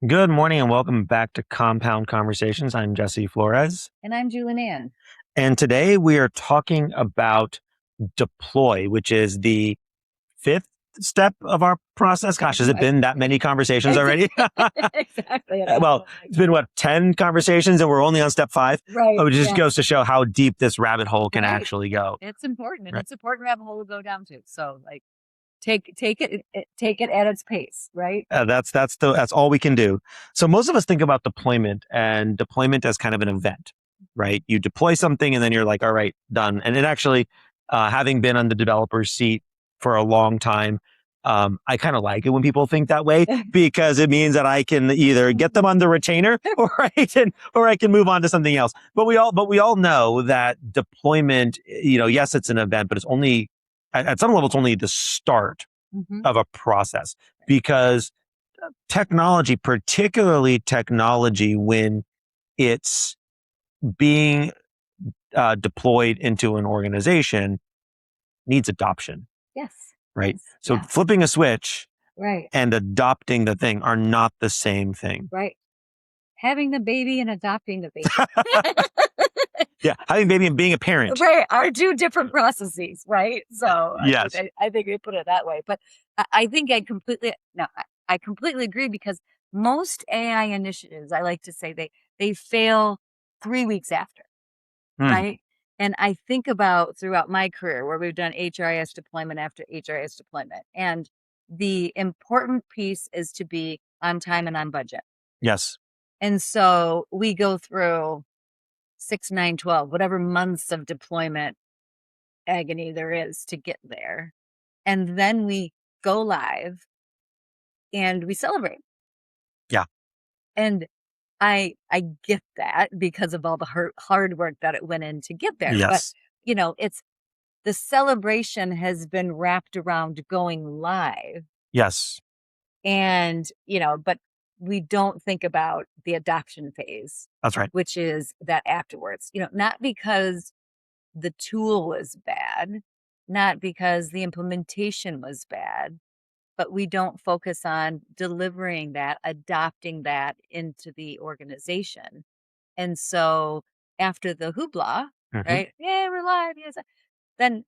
Good morning and welcome back to Compound Conversations. I'm Jesse Flores. And I'm Julie Mann. And today we are talking about deploy, which is the fifth step of our process. Gosh, has it been that many conversations already? Exactly. Well, it's been what, 10 conversations and we're only on step five? Right. Which just Yeah. goes to show how deep this rabbit hole can Right. actually go. It's important, and Right. it's important to have a hole to go down to. So, like, take it at its pace, right? That's all we can do. So most of us think about deployment and deployment as kind of an event, right? You deploy something and then you're like, all right, done. And it actually, having been on the developer's seat for a long time, I kind of like it when people think that way because it means that I can either get them on the retainer or I can move on to something else. But we all know that deployment, yes, it's an event, but it's only at some level, it's only the start Mm-hmm. of a process because technology, particularly technology, when it's being deployed into an organization, needs adoption, Yes. right? Yes. So Yeah. flipping a switch Right. and adopting the thing are not the same thing. Right. Having the baby and adopting the baby. Yeah, having a baby and being a parent. Right, are two different processes, right? So Yes. I think we put it that way. But I think I completely agree because most AI initiatives, I like to say they fail 3 weeks after, Hmm. right? And I think about throughout my career where we've done HRIS deployment after HRIS deployment. And the important piece is to be on time and on budget. Yes. And so we go through 6, 9, 12, whatever months of deployment agony there is to get there. And then we go live and we celebrate. Yeah. And I get that because of all the hard work that it went in to get there. But Yes. it's the celebration has been wrapped around going live. Yes. And, but we don't think about the adoption phase, That's right. which is that afterwards, not because the tool was bad, not because the implementation was bad, but we don't focus on delivering that, adopting that into the organization. And so after the hoopla, Hmm. right? Yeah, we're live. Yes. Then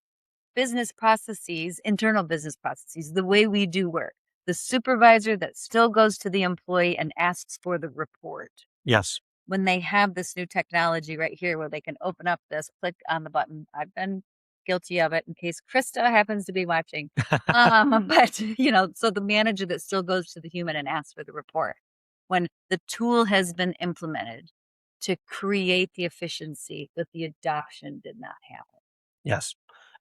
business processes, internal business processes, the way we do work, the supervisor that still goes to the employee and asks for the report Yes. when they have this new technology right here where they can open up this, click on the button. I've been guilty of it in case Krista happens to be watching. But so the manager that still goes to the human and asks for the report when the tool has been implemented to create the efficiency that the adoption did not happen. Yes.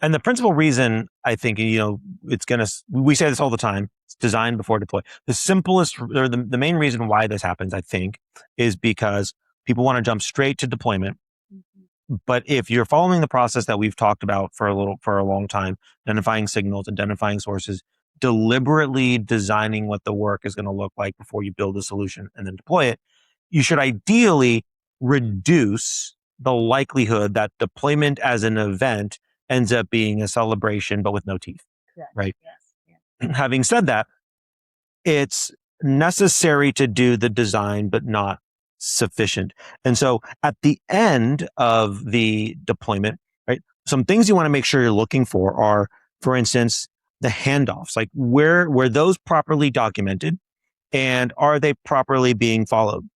And the principal reason I think, we say this all the time, it's design before deploy. The simplest or the main reason why this happens, I think, is because people want to jump straight to deployment. Mm-hmm. But if you're following the process that we've talked about for a long time, identifying signals, identifying sources, deliberately designing what the work is going to look like before you build a solution and then deploy it, you should ideally reduce the likelihood that deployment as an event ends up being a celebration, but with no teeth, Correct. right? Yes. Yeah. Having said that, it's necessary to do the design, but not sufficient. And so at the end of the deployment, right, some things you want to make sure you're looking for are, for instance, the handoffs, like where were those properly documented and are they properly being followed?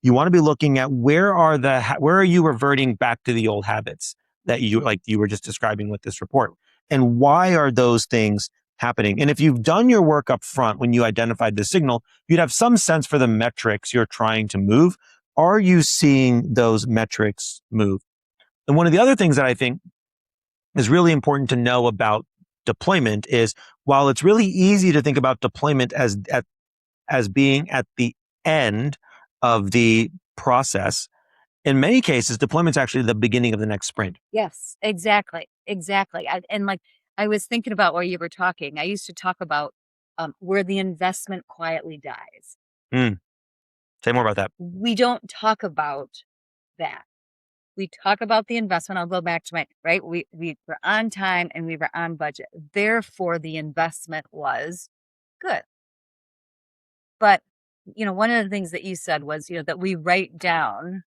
You want to be looking at where are you reverting back to the old habits that you were just describing with this report, and why are those things happening? And if you've done your work up front when you identified the signal, you'd have some sense for the metrics you're trying to move. Are you seeing those metrics move? And one of the other things that I think is really important to know about deployment is while it's really easy to think about deployment as being at the end of the process, in many cases, deployment's actually the beginning of the next sprint. Yes, exactly. Exactly. And like I was thinking about while you were talking, I used to talk about where the investment quietly dies. Mm, say more about that. We don't talk about that. We talk about the investment. I'll go back to right. We were on time and we were on budget. Therefore, the investment was good. But one of the things that you said was, that we write down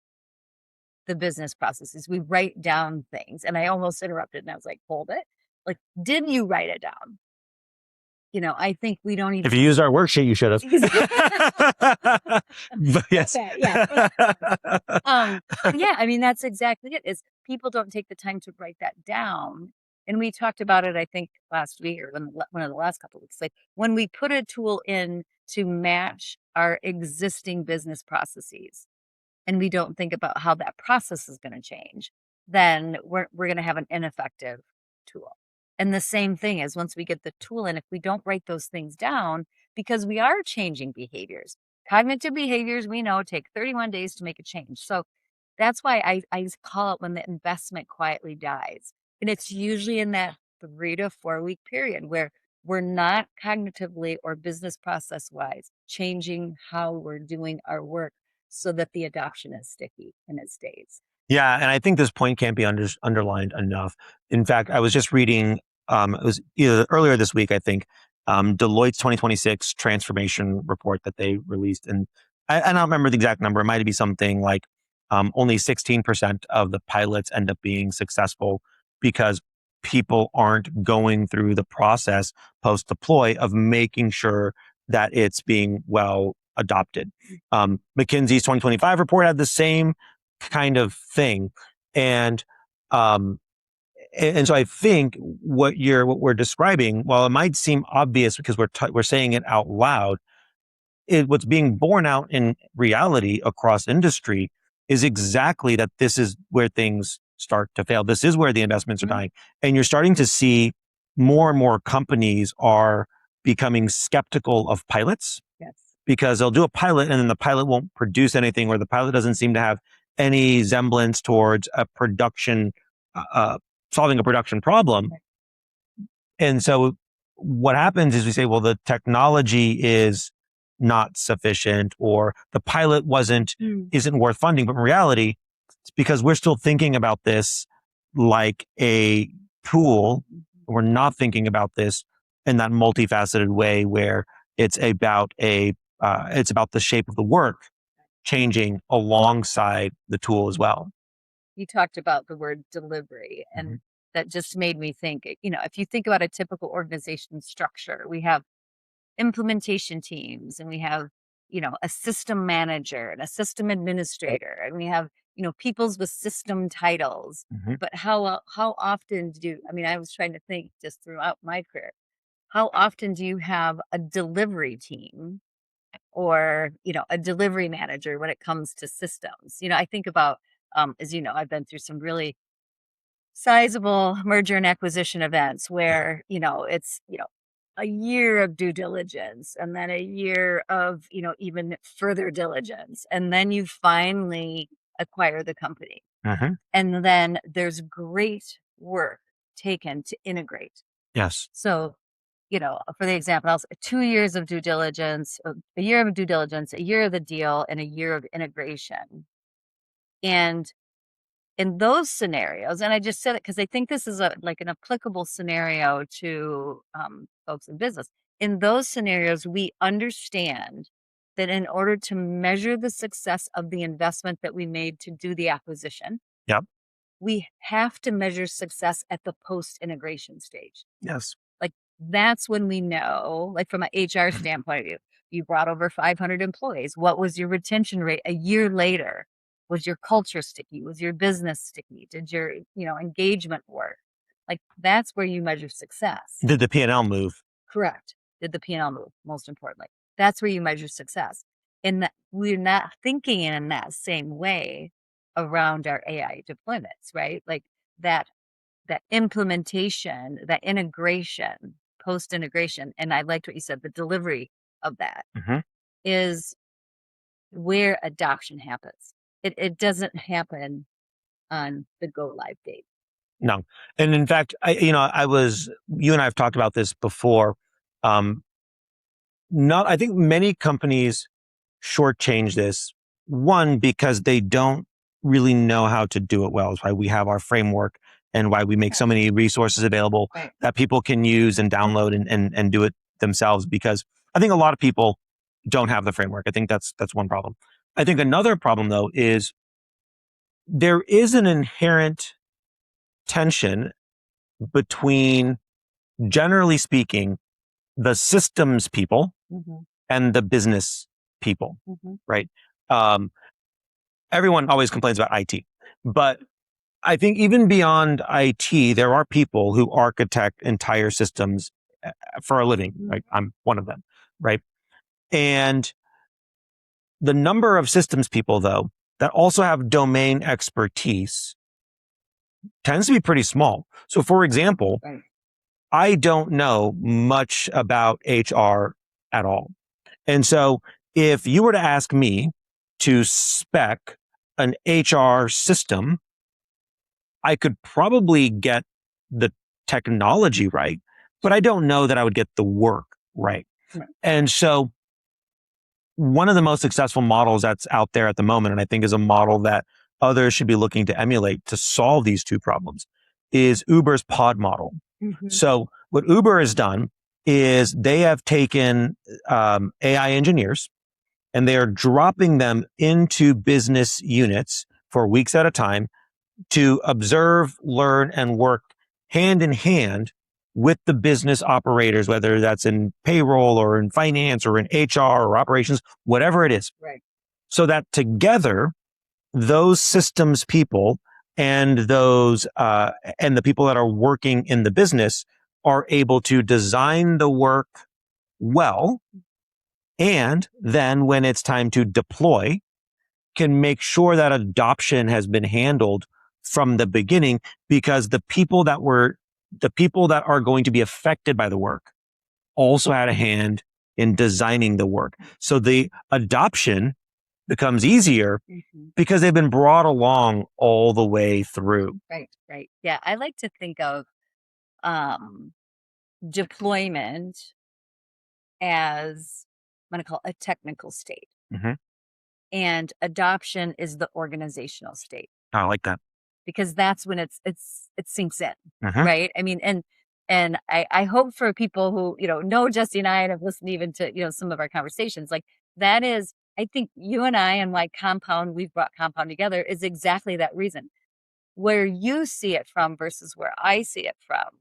the business processes. We write down things. And I almost interrupted and I was like, hold it. Like, did you write it down? I think we don't If even. you used our worksheet, you should have. But yes. Okay, yeah. But yeah, I mean, that's exactly it, is people don't take the time to write that down. And we talked about it, I think, last week or one of the last couple of weeks. Like, when we put a tool in to match our existing business processes, and we don't think about how that process is going to change, then we're going to have an ineffective tool. And the same thing is, once we get the tool in, if we don't write those things down, because we are changing behaviors, cognitive behaviors, we know, take 31 days to make a change. So that's why I call it when the investment quietly dies. And it's usually in that 3 to 4 week period where we're not cognitively or business process wise changing how we're doing our work so that the adoption is sticky and it stays. Yeah, and I think this point can't be underlined enough. In fact, I was just reading, it was either earlier this week, I think, Deloitte's 2026 transformation report that they released. And I don't remember the exact number. It might be something like only 16% of the pilots end up being successful because people aren't going through the process post-deploy of making sure that it's being well adopted. McKinsey's 2025 report had the same kind of thing. And um and so I think what we're describing, while it might seem obvious because we're saying it out loud, what's being borne out in reality across industry is exactly that this is where things start to fail. This is where the investments are dying. And you're starting to see more and more companies are becoming skeptical of pilots. Yes. Because they'll do a pilot and then the pilot won't produce anything, or the pilot doesn't seem to have any semblance towards a production, solving a production problem. Right. And so what happens is we say, well, the technology is not sufficient, or the pilot isn't worth funding. But in reality, it's because we're still thinking about this like a tool. We're not thinking about this in that multifaceted way where it's about it's about the shape of the work changing alongside the tool as well. You talked about the word delivery, and that just made me think, if you think about a typical organization structure, we have implementation teams and we have, a system manager and a system administrator, and we have, peoples with system titles. But how often I was trying to think just throughout my career, how often do you have a delivery team or, a delivery manager when it comes to systems? I think about, as you know, I've been through some really sizable merger and acquisition events where, it's, a year of due diligence and then a year of, even further diligence. And then you finally acquire the company. And then there's great work taken to integrate. Yes. So, for the example, 2 years of due diligence, a year of due diligence, a year of the deal, and a year of integration. And in those scenarios, and I just said it because I think this is like an applicable scenario to folks in business. In those scenarios, we understand that in order to measure the success of the investment that we made to do the acquisition, Yep. we have to measure success at the post-integration stage. Yes. Like, that's when we know, like from an HR standpoint of view, you brought over 500 employees. What was your retention rate a year later? Was your culture sticky? Was your business sticky? Did your, engagement work? Like, that's where you measure success. Did the P&L move? Correct. Did the P&L move? Most importantly, that's where you measure success. And that we're not thinking in that same way around our AI deployments, right? Like that implementation, that integration, post integration, and I liked what you said, the delivery of that is where adoption happens. It doesn't happen on the go live date. No. And in fact, you and I have talked about this before. I think many companies shortchange this. One, because they don't really know how to do it well. Is why we have our framework and why we make so many resources available that people can use and download and do it themselves. Because I think a lot of people don't have the framework. I think that's one problem. I think another problem, though, is there is an inherent tension between, generally speaking, the systems people and the business people, right? Um, Everyone always complains about IT, but I think even beyond IT, there are people who architect entire systems for a living. Like I'm one of them, right? And the number of systems people, though, that also have domain expertise tends to be pretty small. So, for example, I don't know much about HR at all. And so, if you were to ask me to spec an HR system, I could probably get the technology right, but I don't know that I would get the work right. And so, one of the most successful models that's out there at the moment, and I think is a model that others should be looking to emulate to solve these two problems, is Uber's pod model. So, what Uber has done is they have taken AI engineers and they are dropping them into business units for weeks at a time to observe, learn, and work hand in hand with the business operators, whether that's in payroll or in finance or in HR or operations, whatever it is. So that together, those systems people and those and the people that are working in the business are able to design the work well, and then when it's time to deploy, can make sure that adoption has been handled from the beginning, because the people that are going to be affected by the work also had a hand in designing the work. So the adoption becomes easier because they've been brought along all the way through. Right. Yeah. I like to think of deployment as I'm going to call a technical state, and adoption is the organizational state. I like that. Because that's when it sinks in, right? I mean, and I hope for people who, know Jesse and I and have listened even to, some of our conversations, like that is, I think you and I and why we've brought Compound together is exactly that reason. Where you see it from versus where I see it from.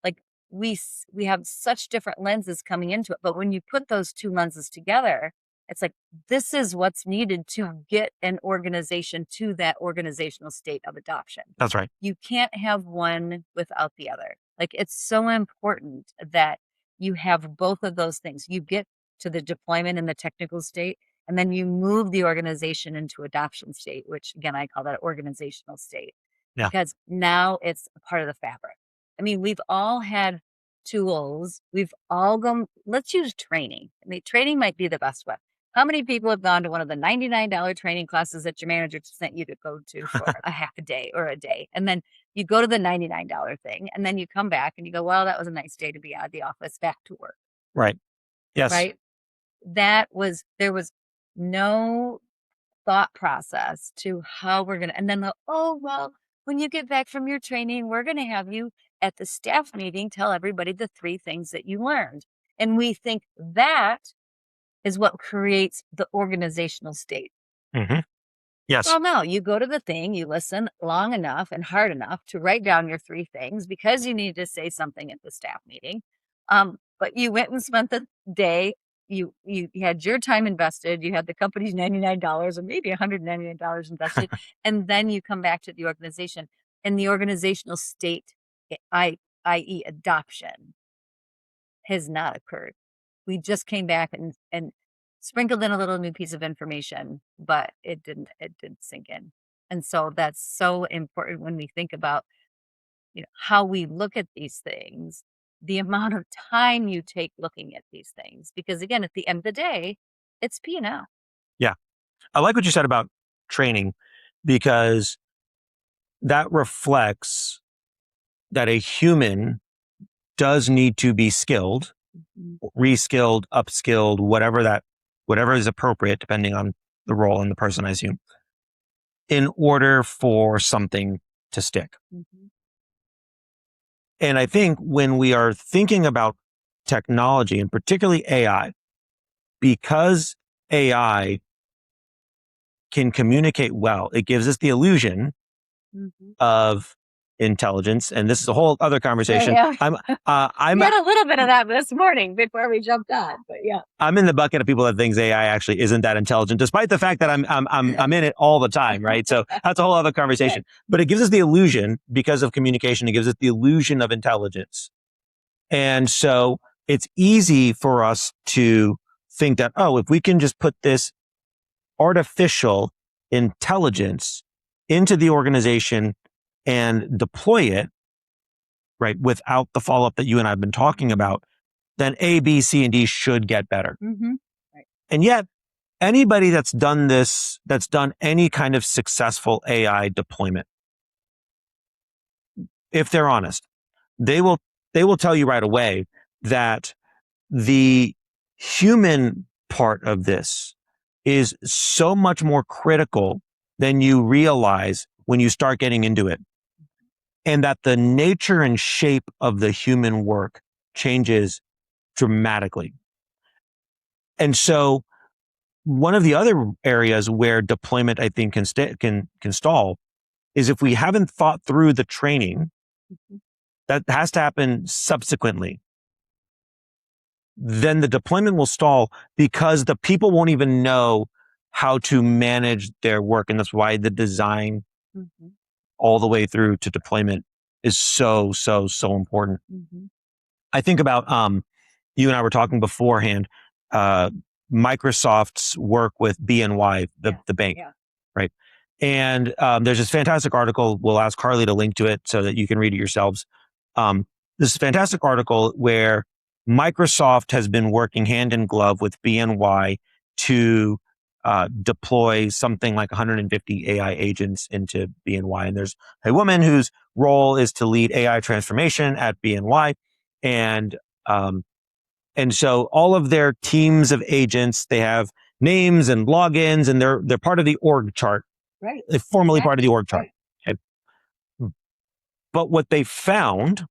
Like we have such different lenses coming into it, but when you put those two lenses together, it's like, this is what's needed to get an organization to that organizational state of adoption. That's right. You can't have one without the other. Like it's so important that you have both of those things. You get to the deployment in the technical state, and then you move the organization into adoption state, which again, I call that organizational state. Yeah. Because now it's a part of the fabric. I mean, we've all had tools. We've all gone, let's use training. I mean, training might be the best one. How many people have gone to one of the $99 training classes that your manager sent you to go to for a half a day or a day? And then you go to the $99 thing, and then you come back and you go, well, that was a nice day to be out of the office, back to work. Right. Yes. Right. There was no thought process to how we're going to, and then, oh, well, when you get back from your training, we're going to have you at the staff meeting, tell everybody the 3 things that you learned. And we think that is what creates the organizational state. Yes. Well, no, you go to the thing, you listen long enough and hard enough to write down your 3 things because you need to say something at the staff meeting. But you went and spent the day, you had your time invested, you had the company's $99 or maybe $199 invested, and then you come back to the organization, and the organizational state, i.e. adoption, has not occurred. We just came back and sprinkled in a little new piece of information, but it didn't sink in. And so that's so important when we think about, how we look at these things, the amount of time you take looking at these things, because again, at the end of the day, it's P&L. Yeah. I like what you said about training, because that reflects that a human does need to be skilled, reskilled, upskilled, whatever is appropriate, depending on the role and the person, I assume, in order for something to stick. And I think when we are thinking about technology, and particularly AI, because AI can communicate well, it gives us the illusion of intelligence. And this is a whole other conversation. Yeah. I'm We had a little bit of that this morning before we jumped on, but yeah. I'm in the bucket of people that thinks AI actually isn't that intelligent, despite the fact that I'm in it all the time, right? So that's a whole other conversation. But it gives us the illusion, because of communication, it gives us the illusion of intelligence. And so it's easy for us to think that, oh, if we can just put this artificial intelligence into the organization and deploy it, right, without the follow up that you and I have been talking about, then A, B, C, and D should get better. Right. And yet, anybody that's done this, that's done any kind of successful AI deployment, if they're honest, they will tell you right away that the human part of this is so much more critical than you realize when you start getting into it. And that the nature and shape of the human work changes dramatically. And so one of the other areas where deployment, I think, can stall is if we haven't thought through the training that has to happen subsequently. Then the deployment will stall because the people won't even know how to manage their work. And that's why the design all the way through to deployment is so important. I think about, you and I were talking beforehand, Microsoft's work with BNY, the bank, right? And there's this fantastic article. We'll ask Carly to link to it so that you can read it yourselves. This fantastic article where Microsoft has been working hand in glove with BNY to deploy something like 150 AI agents into BNY. And there's a woman whose role is to lead AI transformation at BNY. And so all of their teams of agents, they have names and logins, and they're part of the org chart. Right. They're formally part of the org chart. Right. Okay. But what they found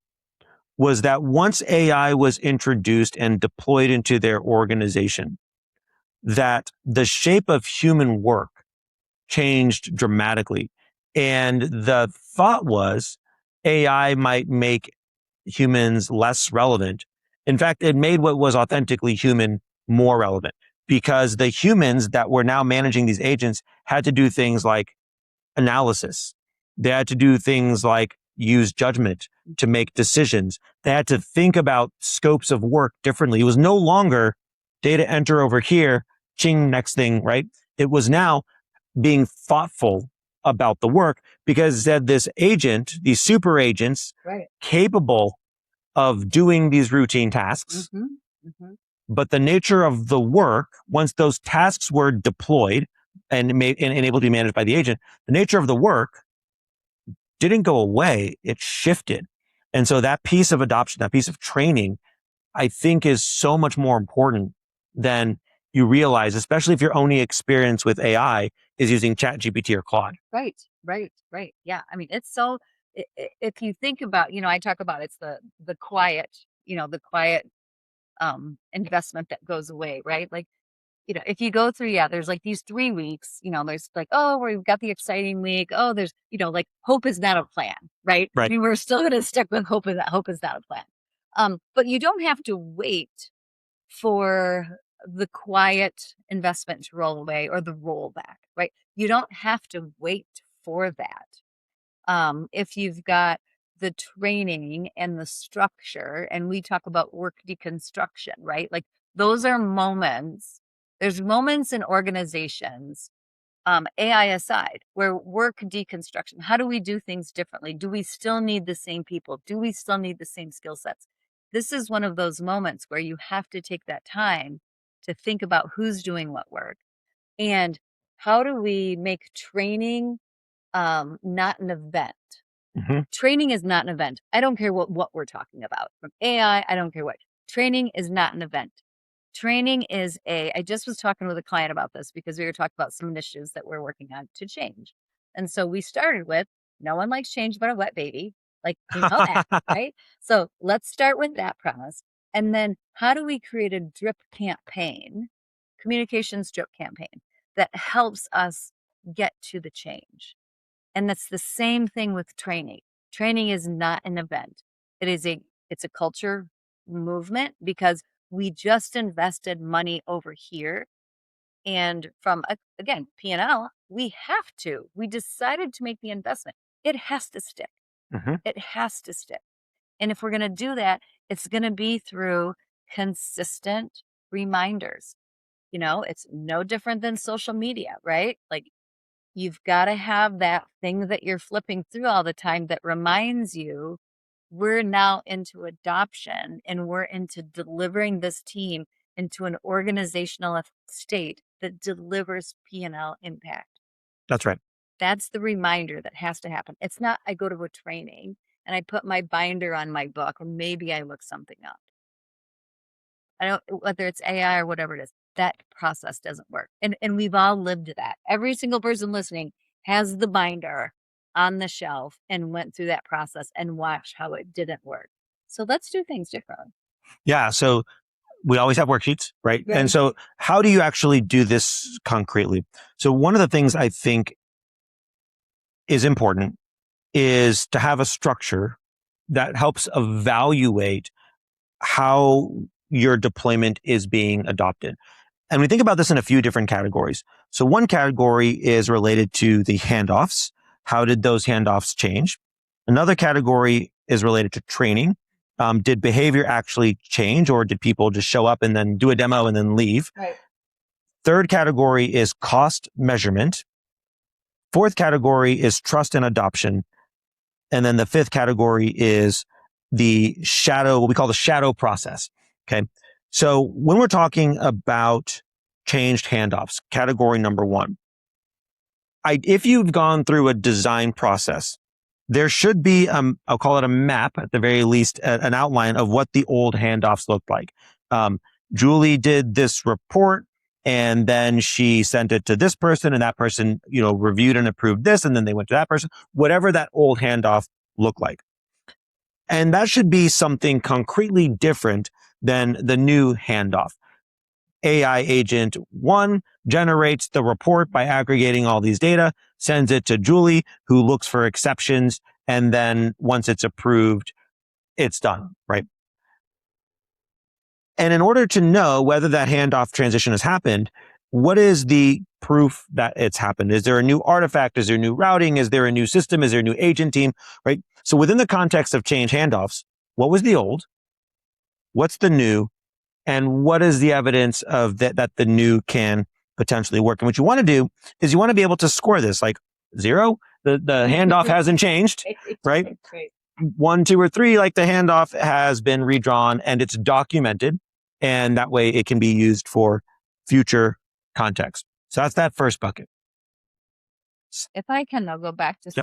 was that once AI was introduced and deployed into their organization, that the shape of human work changed dramatically. And the thought was AI might make humans less relevant. In fact, it made what was authentically human more relevant, because the humans that were now managing these agents had to do things like analysis. They had to do things like use judgment to make decisions. They had to think about scopes of work differently. It was no longer data enter over here, ching, next thing, right? It was now being thoughtful about the work, because it said this agent, these super agents, capable of doing these routine tasks. But the nature of the work, once those tasks were deployed and able to be managed by the agent, the nature of the work didn't go away, it shifted. And so that piece of adoption, that piece of training, I think is so much more important than you realize, especially if your only experience with AI is using ChatGPT or Claude. Right. Yeah. I mean, it's so, if you think about, I talk about it's the quiet, the quiet investment that goes away, right? Like, if you go through, there's like these 3 weeks, there's like, oh, we've got the exciting week. Oh, there's, like hope is not a plan, right? I Right. mean, we're still going to stick with hope is not a plan. But you don't have to wait for the quiet investment to roll away or the rollback, right? You don't have to wait for that. If you've got the training and the structure, and we talk about work deconstruction, right? Like those are moments. There's moments in organizations, AI aside, where work deconstruction, how do we do things differently? Do we still need the same people? Do we still need the same skill sets? This is one of those moments where you have to take that time to think about who's doing what work, and how do we make training not an event. Training is not an event. I don't care what we're talking about. From AI, I don't care what. Training is not an event. Training is I just was talking with a client about this because we were talking about some initiatives that we're working on to change. And so we started with, no one likes change but a wet baby. Like, we know that, right? So let's start with that premise. And then how do we create a drip campaign communications drip campaign that helps us get to the change. And that's the same thing with training. Training is not an event. It's a culture movement because we just invested money over here. And from, again, P&L, we decided to make the investment. It has to stick. Mm-hmm. It has to stick. And if we're going to do that, it's going to be through consistent reminders. It's no different than social media, right? Like, you've got to have that thing that you're flipping through all the time that reminds you we're now into adoption and we're into delivering this team into an organizational state that delivers P&L impact. That's right. That's the reminder that has to happen. It's not I go to a training and I put my binder on my book, or maybe I look something up. I don't, whether it's AI or whatever it is, that process doesn't work. And we've all lived that. Every single person listening has the binder on the shelf and went through that process and watched how it didn't work. So let's do things differently. Yeah. So we always have worksheets, right? And so how do you actually do this concretely? So one of the things I think is important is to have a structure that helps evaluate how your deployment is being adopted. And we think about this in a few different categories. So one category is related to the handoffs. How did those handoffs change? Another category is related to training. Did behavior actually change, or did people just show up and then do a demo and then leave? Right. Third category is cost measurement. Fourth category is trust and adoption. And then the fifth category is what we call the shadow process. Okay. So when we're talking about changed handoffs, category number one, if you've gone through a design process, there should be, I'll call it a map at the very least, an outline of what the old handoffs looked like. Julie did this report and then she sent it to this person, and that person, reviewed and approved this, and then they went to that person, whatever that old handoff looked like. And that should be something concretely different than the new handoff. AI agent 1 generates the report by aggregating all these data, sends it to Julie, who looks for exceptions, and then once it's approved, it's done, right? And in order to know whether that handoff transition has happened, what is the proof that it's happened? Is there a new artifact? Is there new routing? Is there a new system? Is there a new agent team, right? So within the context of change handoffs, what was the old? What's the new? And what is the evidence of that the new can potentially work? And what you want to do is you want to be able to score this, like 0, the handoff hasn't changed, right? 1, 2, or 3, like the handoff has been redrawn and it's documented. And that way it can be used for future context. So that's that first bucket. If I can, I'll go back just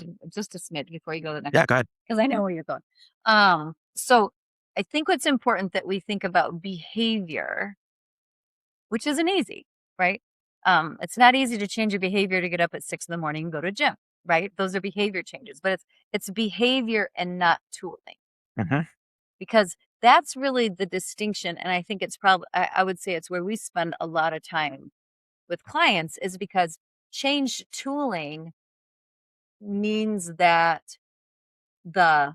a smidge before you go to the next one. Yeah, go ahead. Because I know where you're going. So I think what's important that we think about behavior, which isn't easy, right? It's not easy to change your behavior to get up at 6 in the morning and go to a gym, right? Those are behavior changes, but it's behavior and not tooling. Mm-hmm. Because that's really the distinction. And I think it's probably, I would say it's where we spend a lot of time with clients, is because change tooling means that the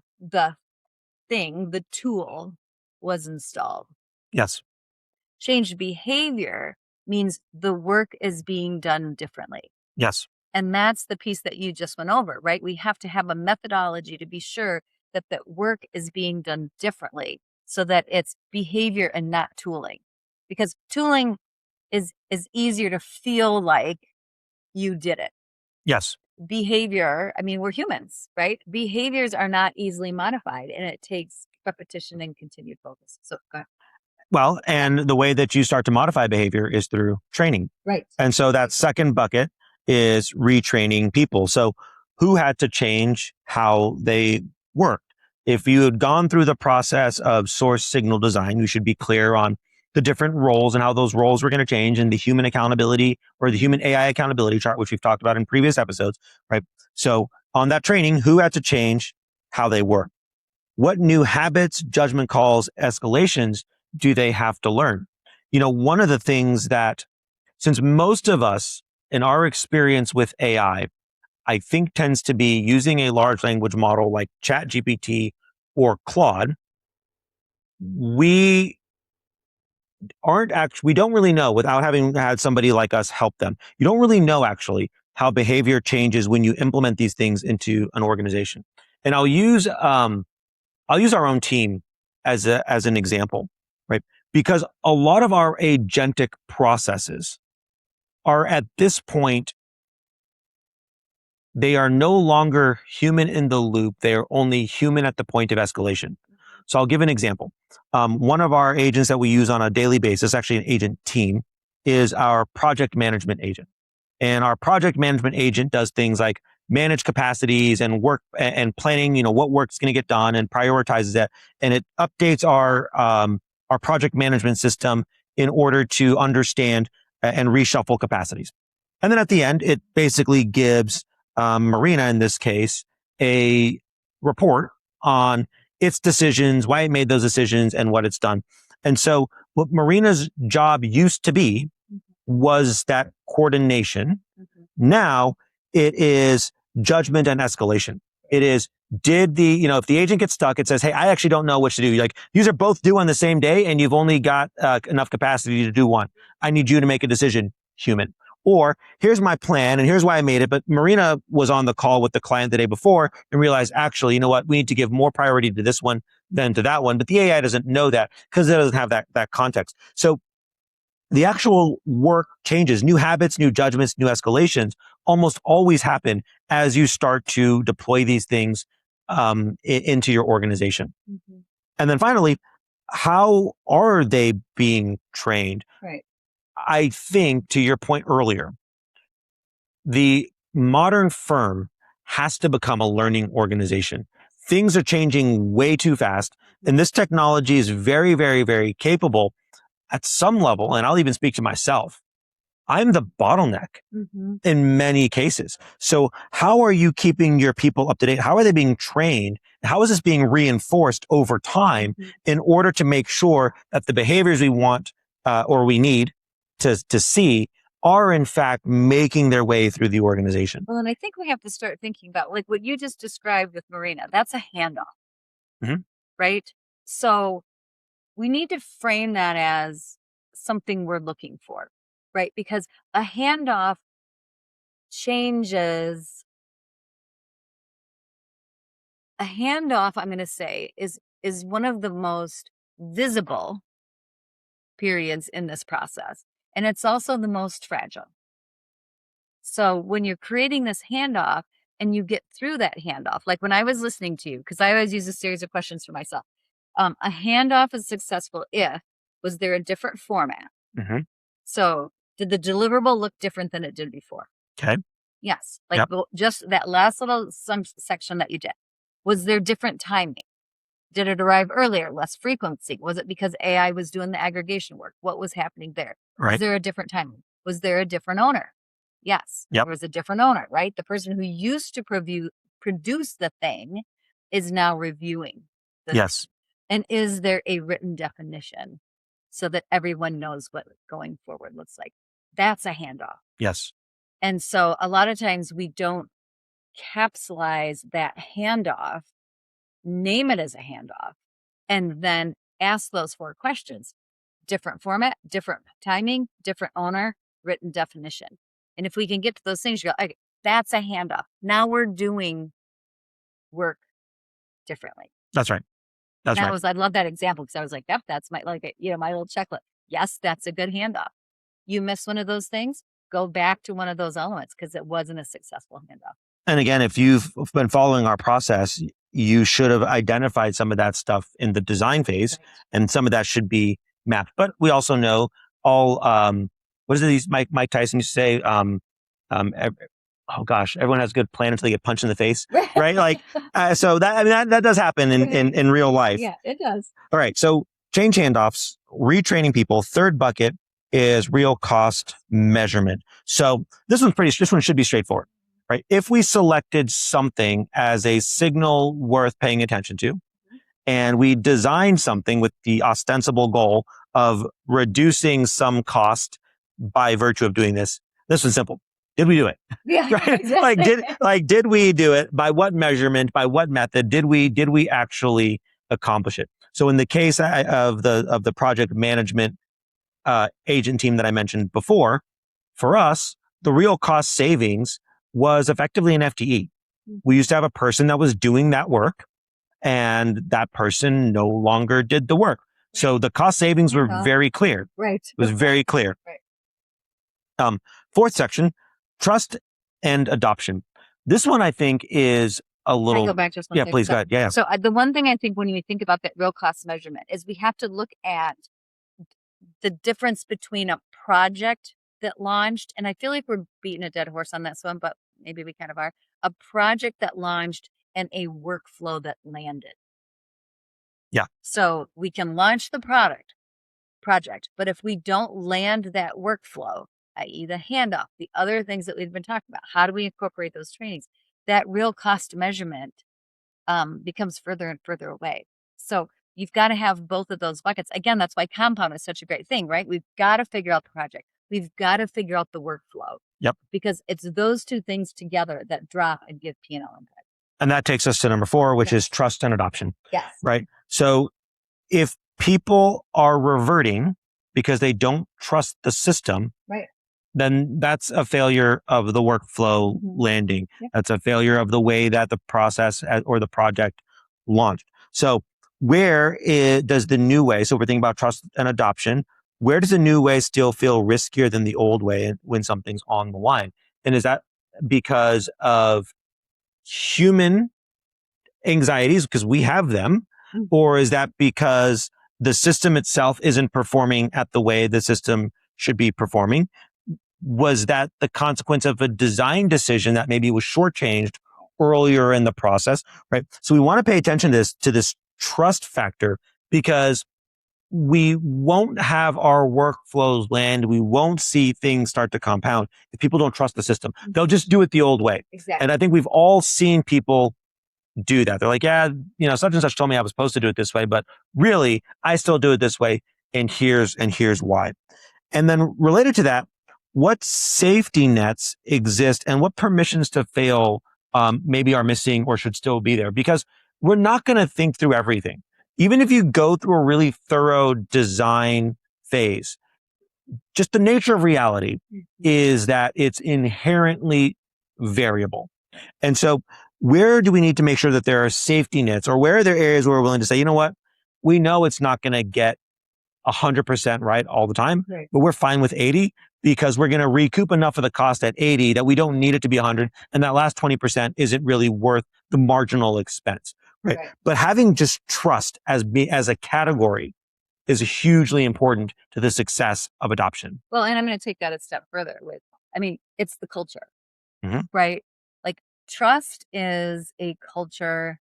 thing, the tool, was installed. Yes. Changed behavior means the work is being done differently. Yes. And that's the piece that you just went over, right? We have to have a methodology to be sure that that work is being done differently so that it's behavior and not tooling. Because tooling is easier to feel like you did it. Yes. Behavior, I mean, we're humans, right? Behaviors are not easily modified, and it takes repetition and continued focus. So go ahead. Well, and the way that you start to modify behavior is through training. Right. And so that second bucket is retraining people. So who had to change how they worked? If you had gone through the process of source signal design, you should be clear on the different roles and how those roles were going to change in the human accountability or the human AI accountability chart, which we've talked about in previous episodes, right? So on that training, who had to change how they work? What new habits, judgment calls, escalations do they have to learn? One of the things that since most of us in our experience with AI, I think tends to be using a large language model like ChatGPT or Claude, we we don't really know without having had somebody like us help them. You don't really know actually how behavior changes when you implement these things into an organization. And I'll use our own team as an example, right? Because a lot of our agentic processes are at this point, they are no longer human in the loop. They are only human at the point of escalation. So I'll give an example. One of our agents that we use on a daily basis, actually an agent team, is our project management agent. And our project management agent does things like manage capacities and work and planning, what work's going to get done and prioritizes that. And it updates our project management system in order to understand and reshuffle capacities. And then at the end, it basically gives Marina, in this case, a report on its decisions, why it made those decisions, and what it's done. And so what Marina's job used to be was that coordination. Now it is judgment and escalation. It is, if the agent gets stuck, it says, hey, I actually don't know what to do. Like, these are both due on the same day and you've only got enough capacity to do one. I need you to make a decision, human. Or here's my plan and here's why I made it. But Marina was on the call with the client the day before and realized, actually, you know what? We need to give more priority to this one than to that one. But the AI doesn't know that because it doesn't have that context. So the actual work changes, new habits, new judgments, new escalations almost always happen as you start to deploy these things into your organization. And then finally, how are they being trained? Right. I think, to your point earlier, the modern firm has to become a learning organization. Things are changing way too fast, and this technology is very, very, very capable at some level. And I'll even speak to myself. I'm the bottleneck in many cases. So how are you keeping your people up to date? How are they being trained? How is this being reinforced over time in order to make sure that the behaviors we want or we need to see are in fact making their way through the organization? Well, and I think we have to start thinking about, like what you just described with Marina, that's a handoff, right? So we need to frame that as something we're looking for, right? Because a handoff changes. A handoff, I'm going to say, is one of the most visible periods in this process. And it's also the most fragile. So when you're creating this handoff and you get through that handoff, like when I was listening to you, because I always use a series of questions for myself, a handoff is successful if, was there a different format? So did the deliverable look different than it did before? Okay. Yes. Like just that last little section that you did. Was there different timing? Did it arrive earlier, less frequency? Was it because AI was doing the aggregation work? What was happening there? Right. Was there a different timing? Was there a different owner? Yes. There was a different owner, right? The person who used to produce the thing is now reviewing the thing. And is there a written definition so that everyone knows what going forward looks like? That's a handoff. Yes. And so a lot of times we don't capsulize that handoff, name it as a handoff, and then ask those 4 questions. Different format, different timing, different owner, written definition. And if we can get to those things, you go, okay, that's a handoff. Now we're doing work differently. That's right. That's right. I love that example because I was like, yep, that's my my little checklist. Yes, that's a good handoff. You miss one of those things, go back to one of those elements because it wasn't a successful handoff. And again, if you've been following our process, you should have identified some of that stuff in the design phase, and some of that should be mapped. But we also know all, what is it these Mike Tyson used to say? Oh gosh, everyone has a good plan until they get punched in the face, right? Like, so that does happen in real life. Yeah, it does. All right. So change handoffs, retraining people. Third bucket is real cost measurement. So this one should be straightforward, right? If we selected something as a signal worth paying attention to, and we designed something with the ostensible goal of reducing some cost by virtue of doing this. This one's simple. Did we do it? Yeah, right? exactly. Did we do it? By what measurement? By what method? Did we actually accomplish it? So in the case of the project management agent team that I mentioned before, for us, the real cost savings was effectively an FTE. We used to have a person that was doing that work, and that person no longer did the work. So the cost savings were very clear. Right. It was very clear. Right. Fourth section, trust and adoption. This one I think is a little. Can I go back just one yeah, second? please go ahead. Yeah. So the one thing I think when you think about that real cost measurement is we have to look at the difference between a project that launched, and I feel like we're beating a dead horse on this one, but maybe we kind of are, a project that launched and a workflow that landed. Yeah. So we can launch the project, but if we don't land that workflow, i.e. the handoff, the other things that we've been talking about, how do we incorporate those trainings? That real cost measurement becomes further and further away. So you've got to have both of those buckets. Again, that's why compound is such a great thing, right? We've got to figure out the project. We've got to figure out the workflow. Yep. Because it's those two things together that drop and give P&L impact. And that takes us to number 4, which is trust and adoption. Yes. Right. So if people are reverting because they don't trust the system, right, then that's a failure of the workflow landing. Yep. That's a failure of the way that the process or the project launched. So where does the new way, so we're thinking about trust and adoption, where does the new way still feel riskier than the old way when something's on the line? And is that because of human anxieties, because we have them, or is that because the system itself isn't performing at the way the system should be performing? Was that the consequence of a design decision that maybe was shortchanged earlier in the process, right? So we want to pay attention to this trust factor, because we won't have our workflows land. We won't see things start to compound if people don't trust the system. They'll just do it the old way. Exactly. And I think we've all seen people do that. They're like, yeah, such and such told me I was supposed to do it this way, but really I still do it this way. And here's why. And then related to that, what safety nets exist and what permissions to fail maybe are missing or should still be there? Because we're not going to think through everything. Even if you go through a really thorough design phase, just the nature of reality is that it's inherently variable. And so where do we need to make sure that there are safety nets, or where are there areas where we're willing to say, you know what, we know it's not going to get 100% right all the time, right, but we're fine with 80 because we're going to recoup enough of the cost at 80 that we don't need it to be 100. And that last 20% isn't really worth the marginal expense. Right. But having just trust as a category is hugely important to the success of adoption. Well, and I'm going to take that a step further it's the culture, right? Like trust is a culture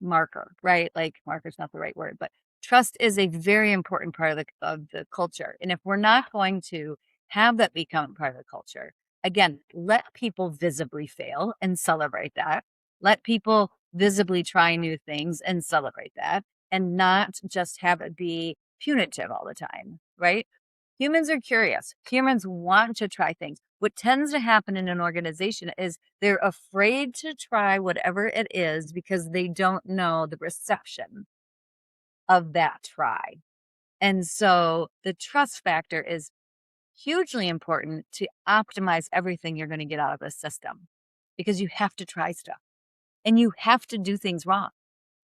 marker, right? Like marker's not the right word, but trust is a very important part of the culture. And if we're not going to have that become part of the culture, again, let people visibly fail and celebrate that. Let people visibly try new things and celebrate that, and not just have it be punitive all the time, right? Humans are curious. Humans want to try things. What tends to happen in an organization is they're afraid to try whatever it is because they don't know the reception of that try. And so the trust factor is hugely important to optimize everything you're going to get out of the system, because you have to try stuff and you have to do things wrong,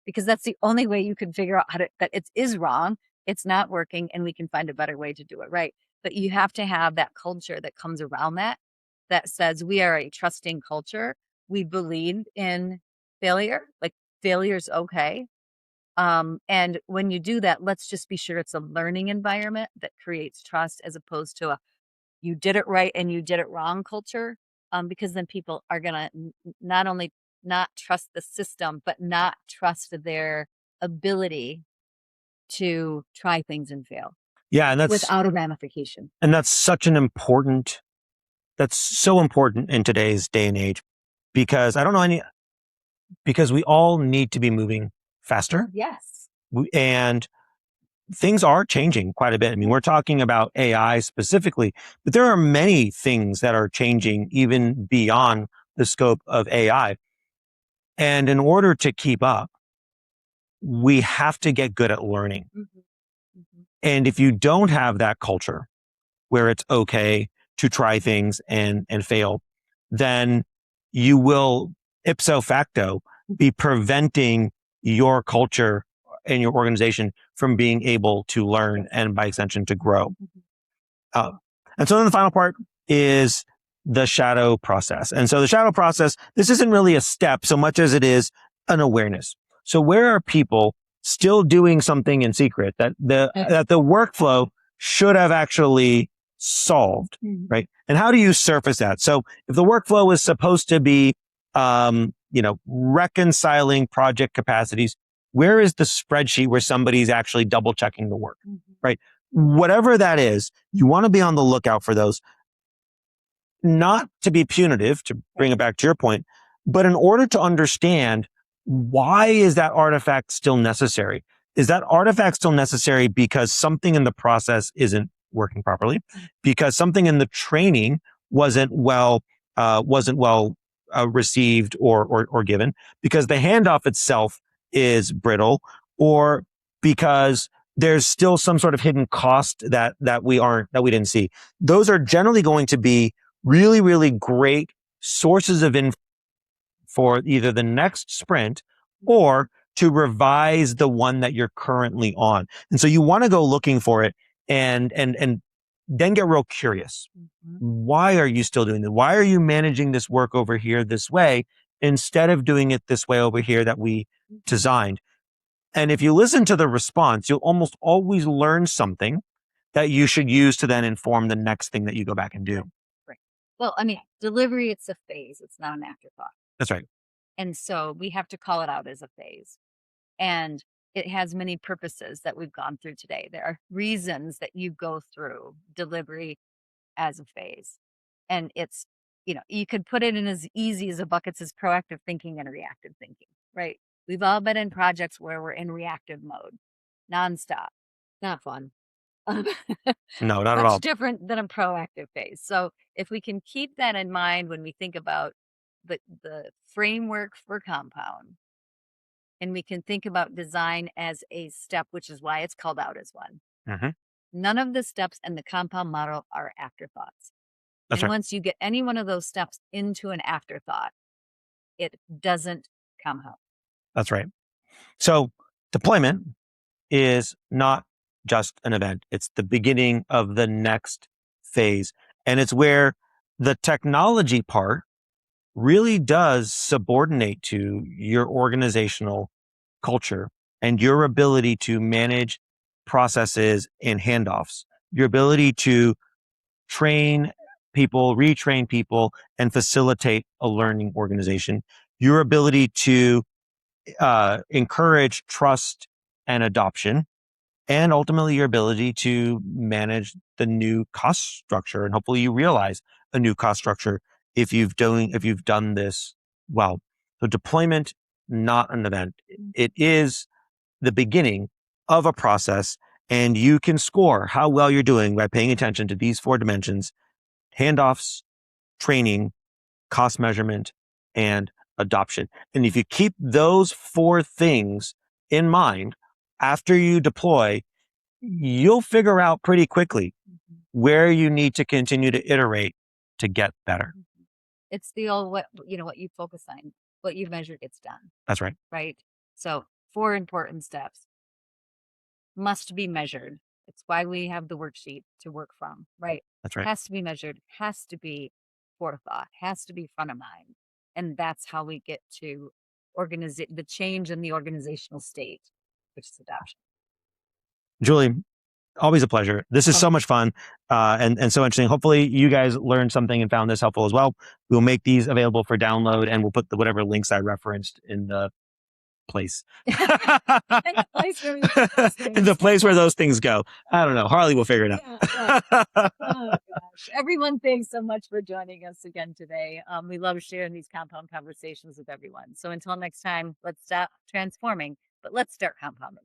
because that's the only way you can figure out that it is wrong, it's not working, and we can find a better way to do it right. But you have to have that culture that comes around that says we are a trusting culture. We believe in failure, like failure's okay. And when you do that, let's just be sure it's a learning environment that creates trust, as opposed to a you did it right and you did it wrong culture. Because then people are going to not only not trust the system, but not trust their ability to try things and fail. Yeah. And that's without a ramification. And that's so important in today's day and age, because because we all need to be moving faster. Yes. And things are changing quite a bit. I mean, we're talking about AI specifically, but there are many things that are changing even beyond the scope of AI. And in order to keep up, we have to get good at learning. Mm-hmm. Mm-hmm. And if you don't have that culture where it's okay to try things and fail, then you will ipso facto be preventing your culture and your organization from being able to learn and by extension to grow. Mm-hmm. Uh, and so then the final part is the shadow process. And so the shadow process, this isn't really a step so much as it is an awareness. So where are people still doing something in secret that the workflow should have actually solved, right? And how do you surface that? So if the workflow is supposed to be, reconciling project capacities, where is the spreadsheet where somebody's actually double checking the work, right? Whatever that is, you want to be on the lookout for those, not to be punitive, to bring it back to your point, but in order to understand why is that artifact still necessary? Is that artifact still necessary because something in the process isn't working properly? Because something in the training wasn't well received or given? Because the handoff itself is brittle, or because there's still some sort of hidden cost that we didn't see? Those are generally going to be really, really great sources of info for either the next sprint or to revise the one that you're currently on. And so you want to go looking for it and then get real curious. Why are you still doing that? Why are you managing this work over here this way instead of doing it this way over here that we designed? And if you listen to the response, you'll almost always learn something that you should use to then inform the next thing that you go back and do. Right. Well, I mean, delivery, it's a phase. It's not an afterthought. That's right. And so we have to call it out as a phase. And it has many purposes that we've gone through today. There are reasons that you go through delivery as a phase. And it's, you could put it in as easy as a buckets as proactive thinking and reactive thinking, right? We've all been in projects where we're in reactive mode, nonstop. Not fun. No, not at Much all. different than a proactive phase. So if we can keep that in mind when we think about the framework for compound, and we can think about design as a step, which is why it's called out as one. Mm-hmm. None of the steps in the compound model are afterthoughts. That's And right. once you get any one of those steps into an afterthought, it doesn't come home. That's right. So deployment is not just an event. It's the beginning of the next phase. And it's where the technology part really does subordinate to your organizational culture and your ability to manage processes and handoffs, your ability to train people, retrain people, and facilitate a learning organization, your ability to encourage trust and adoption, and ultimately your ability to manage the new cost structure. And hopefully you realize a new cost structure if you've done this well. So deployment, not an event. It is the beginning of a process, and you can score how well you're doing by paying attention to these 4 dimensions: handoffs, training, cost measurement, and adoption. And if you keep those 4 things in mind after you deploy, you'll figure out pretty quickly where you need to continue to iterate to get better. It's the old what you focus on, what you measure gets done. That's right. Right. So 4 important steps must be measured. It's why we have the worksheet to work from, right? That's right. Has to be measured, has to be forethought, has to be front of mind. And that's how we get to the change in the organizational state, which is adoption. Julie, always a pleasure. This is so much fun and so interesting. Hopefully you guys learned something and found this helpful as well. We'll make these available for download, and we'll put whatever links I referenced in the place. In the place where we put those things. In the place where those things go. I don't know. Harley will figure it out. Oh gosh. Everyone, thanks so much for joining us again today. We love sharing these compound conversations with everyone. So until next time, let's stop transforming, but let's start compounding.